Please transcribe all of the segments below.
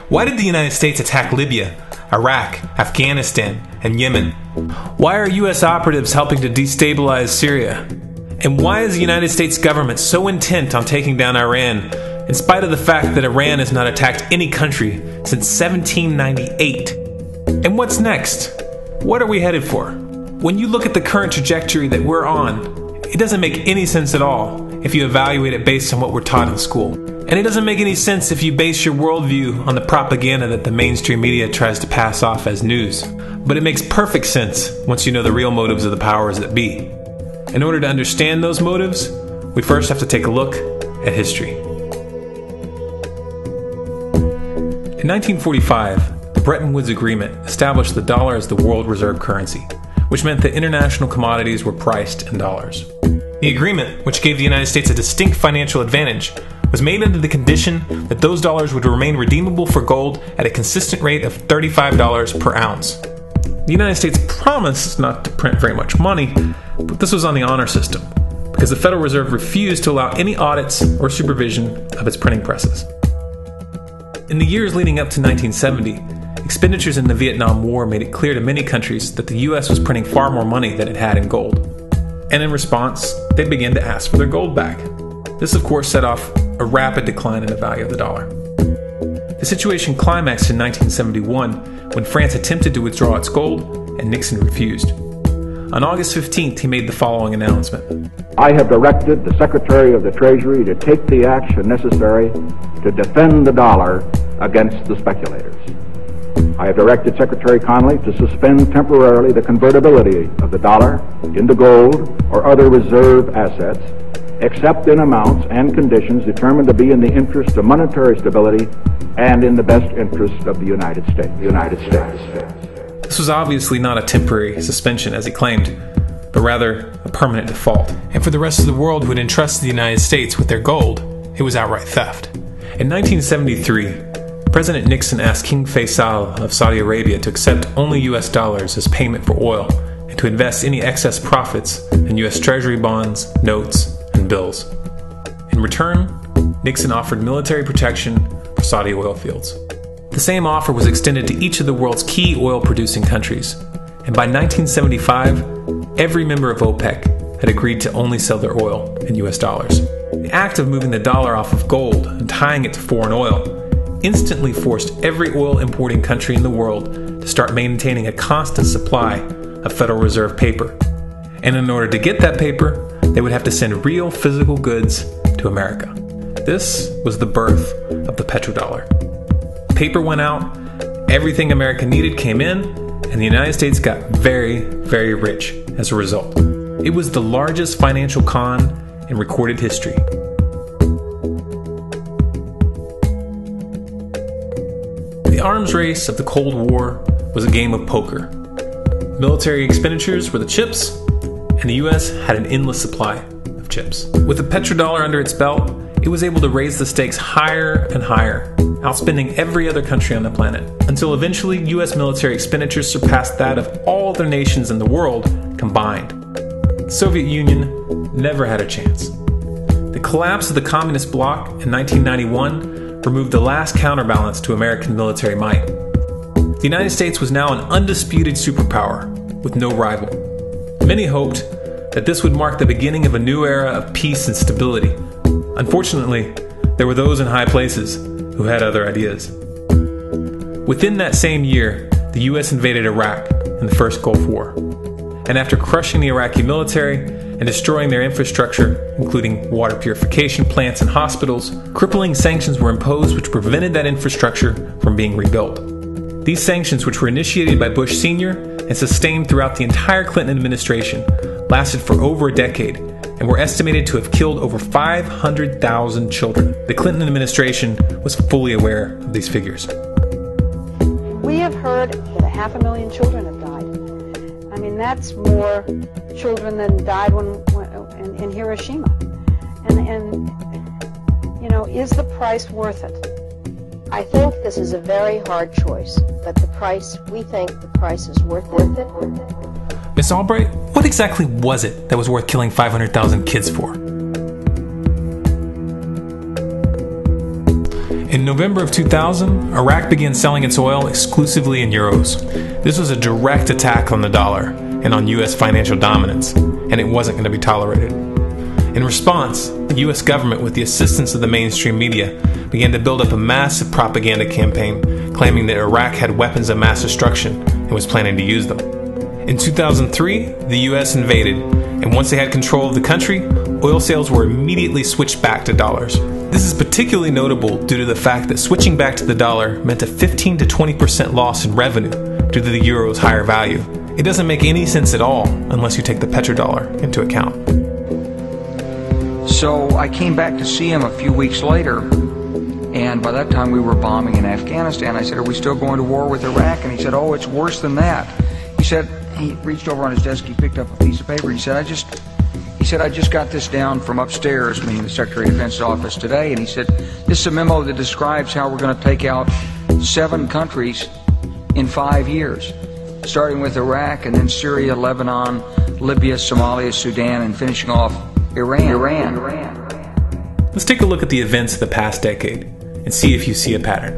Why did the United States attack Libya, Iraq, Afghanistan, and Yemen? Why are U.S. operatives helping to destabilize Syria? And why is the United States government so intent on taking down Iran, in spite of the fact that Iran has not attacked any country since 1798? And what's next? What are we headed for? When you look at the current trajectory that we're on, it doesn't make any sense at all if you evaluate it based on what we're taught in school. And it doesn't make any sense if you base your worldview on the propaganda that the mainstream media tries to pass off as news. But it makes perfect sense once you know the real motives of the powers that be. In order to understand those motives, we first have to take a look at history. In 1945, the Bretton Woods Agreement established the dollar as the world reserve currency, which meant that international commodities were priced in dollars. The agreement, which gave the United States a distinct financial advantage, was made under the condition that those dollars would remain redeemable for gold at a consistent rate of $35 per ounce. The United States promised not to print very much money, but this was on the honor system, because the Federal Reserve refused to allow any audits or supervision of its printing presses. In the years leading up to 1970, expenditures in the Vietnam War made it clear to many countries that the U.S. was printing far more money than it had in gold. And in response, they began to ask for their gold back. This, of course, set off a rapid decline in the value of the dollar. The situation climaxed in 1971 when France attempted to withdraw its gold and Nixon refused. On August 15th, he made the following announcement. I have directed the Secretary of the Treasury to take the action necessary to defend the dollar against the speculators. I have directed Secretary Connally to suspend temporarily the convertibility of the dollar into gold or other reserve assets, except in amounts and conditions determined to be in the interest of monetary stability and in the best interest of the United States. This was obviously not a temporary suspension, as he claimed, but rather a permanent default. And for the rest of the world who had entrusted the United States with their gold, it was outright theft. In 1973, President Nixon asked King Faisal of Saudi Arabia to accept only US dollars as payment for oil and to invest any excess profits in US Treasury bonds, notes, and bills. In return, Nixon offered military protection for Saudi oil fields. The same offer was extended to each of the world's key oil-producing countries, and by 1975, every member of OPEC had agreed to only sell their oil in US dollars. The act of moving the dollar off of gold and tying it to foreign oil instantly forced every oil-importing country in the world to start maintaining a constant supply of Federal Reserve paper. And in order to get that paper, they would have to send real physical goods to America. This was the birth of the petrodollar. Paper went out, everything America needed came in, and the United States got very, very rich as a result. It was the largest financial con in recorded history. The arms race of the Cold War was a game of poker. Military expenditures were the chips, and the US had an endless supply of chips. With the petrodollar under its belt, it was able to raise the stakes higher and higher, outspending every other country on the planet, until eventually US military expenditures surpassed that of all other nations in the world combined. The Soviet Union never had a chance. The collapse of the communist bloc in 1991 removed the last counterbalance to American military might. The United States was now an undisputed superpower with no rival. Many hoped that this would mark the beginning of a new era of peace and stability. Unfortunately, there were those in high places who had other ideas. Within that same year, the US invaded Iraq in the first Gulf War. And after crushing the Iraqi military and destroying their infrastructure, including water purification plants and hospitals, crippling sanctions were imposed which prevented that infrastructure from being rebuilt. These sanctions, which were initiated by Bush Sr. and sustained throughout the entire Clinton administration, lasted for over a decade and were estimated to have killed over 500,000 children. The Clinton administration was fully aware of these figures. We have heard that 500,000 children have died. I mean, that's more children than died in Hiroshima. And you know, is the price worth it? I think this is a very hard choice, but we think the price is worth it. Miss Albright, what exactly was it that was worth killing 500,000 kids for? In In November of 2000, Iraq began selling its oil exclusively in euros. This was a direct attack on the dollar and on U.S. financial dominance, and it wasn't going to be tolerated. In response, the U.S. government, with the assistance of the mainstream media, began to build up a massive propaganda campaign claiming that Iraq had weapons of mass destruction and was planning to use them. In 2003, the U.S. invaded, and once they had control of the country, oil sales were immediately switched back to dollars. This is particularly notable due to the fact that switching back to the dollar meant a 15 to 20% loss in revenue due to the euro's higher value. It doesn't make any sense at all unless you take the petrodollar into account. So I came back to see him a few weeks later, and by that time we were bombing in Afghanistan. I said, "Are we still going to war with Iraq?" And he said, "Oh, it's worse than that." He said, he reached over on his desk, he picked up a piece of paper, and he said, I just got this down from upstairs, meaning the Secretary of Defense's office today, and he said, this is a memo that describes how we're going to take out 7 countries in 5 years, starting with Iraq, and then Syria, Lebanon, Libya, Somalia, Sudan, and finishing off Iran. Let's take a look at the events of the past decade and see if you see a pattern.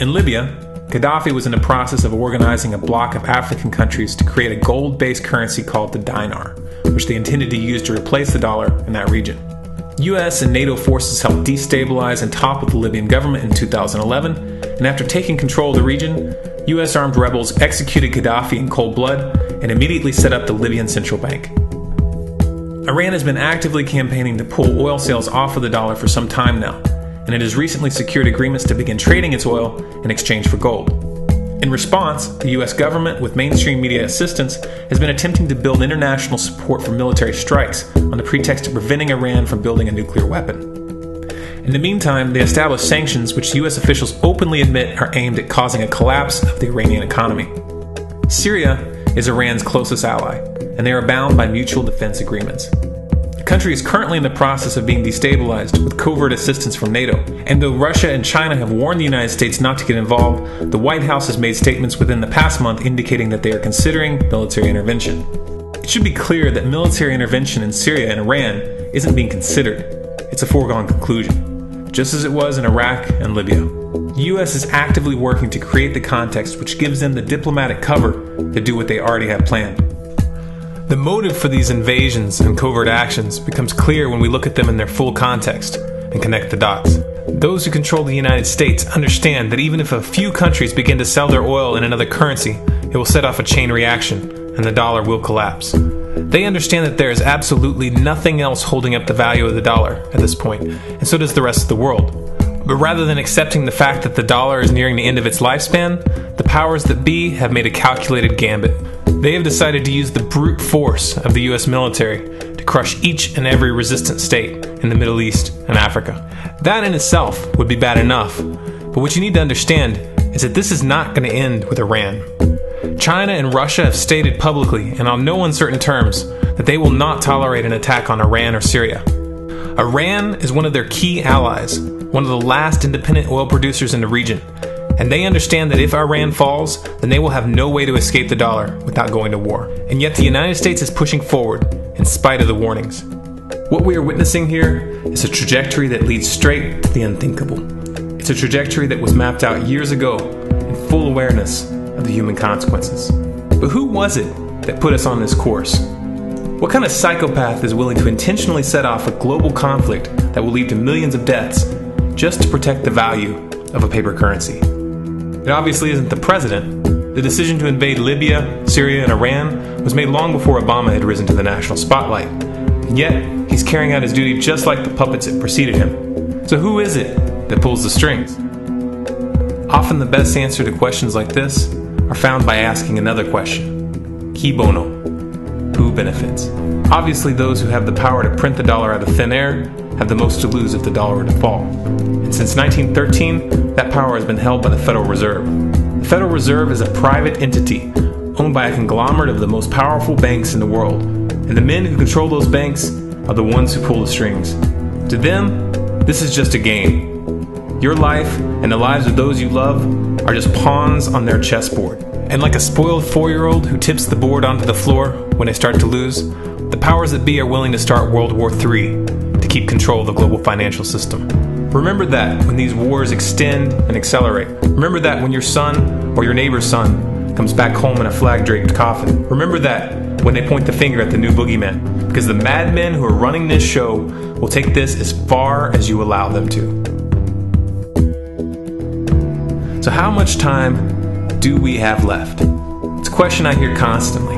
In Libya, Gaddafi was in the process of organizing a bloc of African countries to create a gold-based currency called the dinar, which they intended to use to replace the dollar in that region. US and NATO forces helped destabilize and topple the Libyan government in 2011, and after taking control of the region, US armed rebels executed Gaddafi in cold blood and immediately set up the Libyan Central Bank. Iran has been actively campaigning to pull oil sales off of the dollar for some time now, and it has recently secured agreements to begin trading its oil in exchange for gold. In response, the US government, with mainstream media assistance, has been attempting to build international support for military strikes on the pretext of preventing Iran from building a nuclear weapon. In the meantime, they established sanctions which US officials openly admit are aimed at causing a collapse of the Iranian economy. Syria is Iran's closest ally, and they are bound by mutual defense agreements. The country is currently in the process of being destabilized with covert assistance from NATO, and though Russia and China have warned the United States not to get involved, the White House has made statements within the past month indicating that they are considering military intervention. It should be clear that military intervention in Syria and Iran isn't being considered. It's a foregone conclusion, just as it was in Iraq and Libya. The U.S. is actively working to create the context which gives them the diplomatic cover to do what they already have planned. The motive for these invasions and covert actions becomes clear when we look at them in their full context and connect the dots. Those who control the United States understand that even if a few countries begin to sell their oil in another currency, it will set off a chain reaction and the dollar will collapse. They understand that there is absolutely nothing else holding up the value of the dollar at this point, and so does the rest of the world. But rather than accepting the fact that the dollar is nearing the end of its lifespan, the powers that be have made a calculated gambit. They have decided to use the brute force of the US military to crush each and every resistant state in the Middle East and Africa. That in itself would be bad enough, but what you need to understand is that this is not going to end with Iran. China and Russia have stated publicly and on no uncertain terms that they will not tolerate an attack on Iran or Syria. Iran is one of their key allies, one of the last independent oil producers in the region, and they understand that if Iran falls, then they will have no way to escape the dollar without going to war. And yet the United States is pushing forward in spite of the warnings. What we are witnessing here is a trajectory that leads straight to the unthinkable. It's a trajectory that was mapped out years ago in full awareness of the human consequences. But who was it that put us on this course? What kind of psychopath is willing to intentionally set off a global conflict that will lead to millions of deaths just to protect the value of a paper currency? It obviously isn't the president. The decision to invade Libya, Syria, and Iran was made long before Obama had risen to the national spotlight. And yet, he's carrying out his duty just like the puppets that preceded him. So who is it that pulls the strings? Often the best answer to questions like this are found by asking another question. Qui bono? Who benefits? Obviously, those who have the power to print the dollar out of thin air have the most to lose if the dollar were to fall. And since 1913, that power has been held by the Federal Reserve. The Federal Reserve is a private entity owned by a conglomerate of the most powerful banks in the world. And the men who control those banks are the ones who pull the strings. To them, this is just a game. Your life and the lives of those you love are just pawns on their chessboard. And like a spoiled 4-year-old who tips the board onto the floor when they start to lose, the powers that be are willing to start World War III to keep control of the global financial system. Remember that when these wars extend and accelerate. Remember that when your son or your neighbor's son comes back home in a flag-draped coffin. Remember that when they point the finger at the new boogeyman, because the madmen who are running this show will take this as far as you allow them to. So how much time do we have left? It's a question I hear constantly,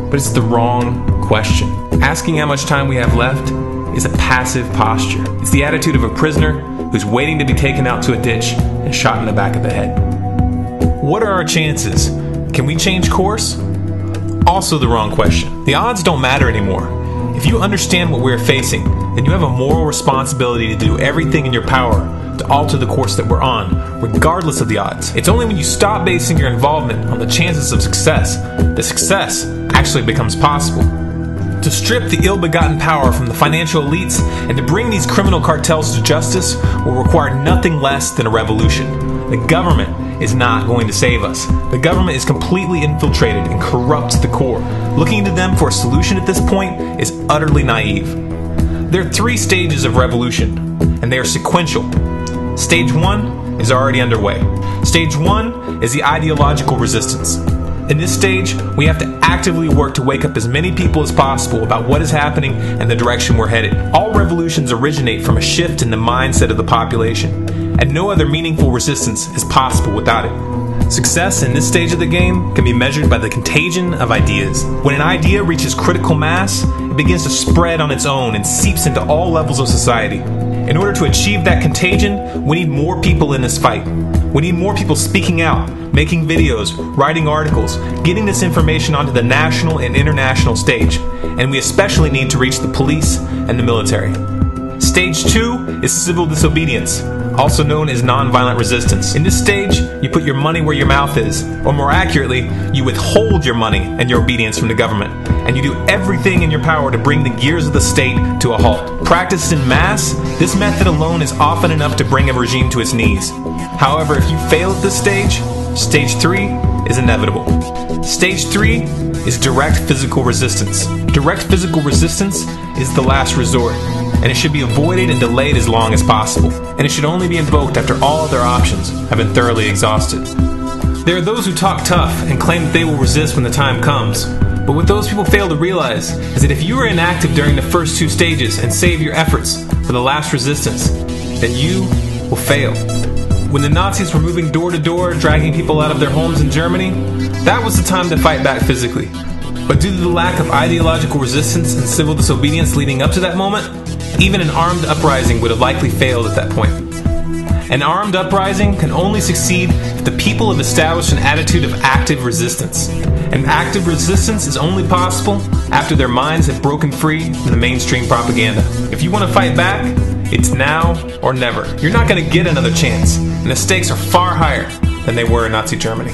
but it's the wrong question. Asking how much time we have left is a passive posture. It's the attitude of a prisoner who's waiting to be taken out to a ditch and shot in the back of the head. What are our chances? Can we change course? Also the wrong question. The odds don't matter anymore. If you understand what we're facing, then you have a moral responsibility to do everything in your power to alter the course that we're on, regardless of the odds. It's only when you stop basing your involvement on the chances of success that success actually becomes possible. To strip the ill-begotten power from the financial elites and to bring these criminal cartels to justice will require nothing less than a revolution. The government is not going to save us. The government is completely infiltrated and corrupt to the core. Looking to them for a solution at this point is utterly naive. There are 3 stages of revolution, and they are sequential. Stage 1 is already underway. Stage 1 is the ideological resistance. In this stage, we have to actively work to wake up as many people as possible about what is happening and the direction we're headed. All revolutions originate from a shift in the mindset of the population, and no other meaningful resistance is possible without it. Success in this stage of the game can be measured by the contagion of ideas. When an idea reaches critical mass, it begins to spread on its own and seeps into all levels of society. In order to achieve that contagion, we need more people in this fight. We need more people speaking out, making videos, writing articles, getting this information onto the national and international stage. And we especially need to reach the police and the military. Stage 2 is civil disobedience, also known as nonviolent resistance. In this stage, you put your money where your mouth is, or more accurately, you withhold your money and your obedience from the government, and you do everything in your power to bring the gears of the state to a halt. Practiced in mass, this method alone is often enough to bring a regime to its knees. However, if you fail at this stage, Stage 3 is inevitable. Stage 3 is direct physical resistance. Direct physical resistance is the last resort, and it should be avoided and delayed as long as possible. And it should only be invoked after all other options have been thoroughly exhausted. There are those who talk tough and claim that they will resist when the time comes. But what those people fail to realize is that if you are inactive during the first 2 stages and save your efforts for the last resistance, then you will fail. When the Nazis were moving door to door, dragging people out of their homes in Germany, that was the time to fight back physically. But due to the lack of ideological resistance and civil disobedience leading up to that moment, even an armed uprising would have likely failed at that point. An armed uprising can only succeed if the people have established an attitude of active resistance. And active resistance is only possible after their minds have broken free from the mainstream propaganda. If you want to fight back, it's now or never. You're not going to get another chance, and the stakes are far higher than they were in Nazi Germany.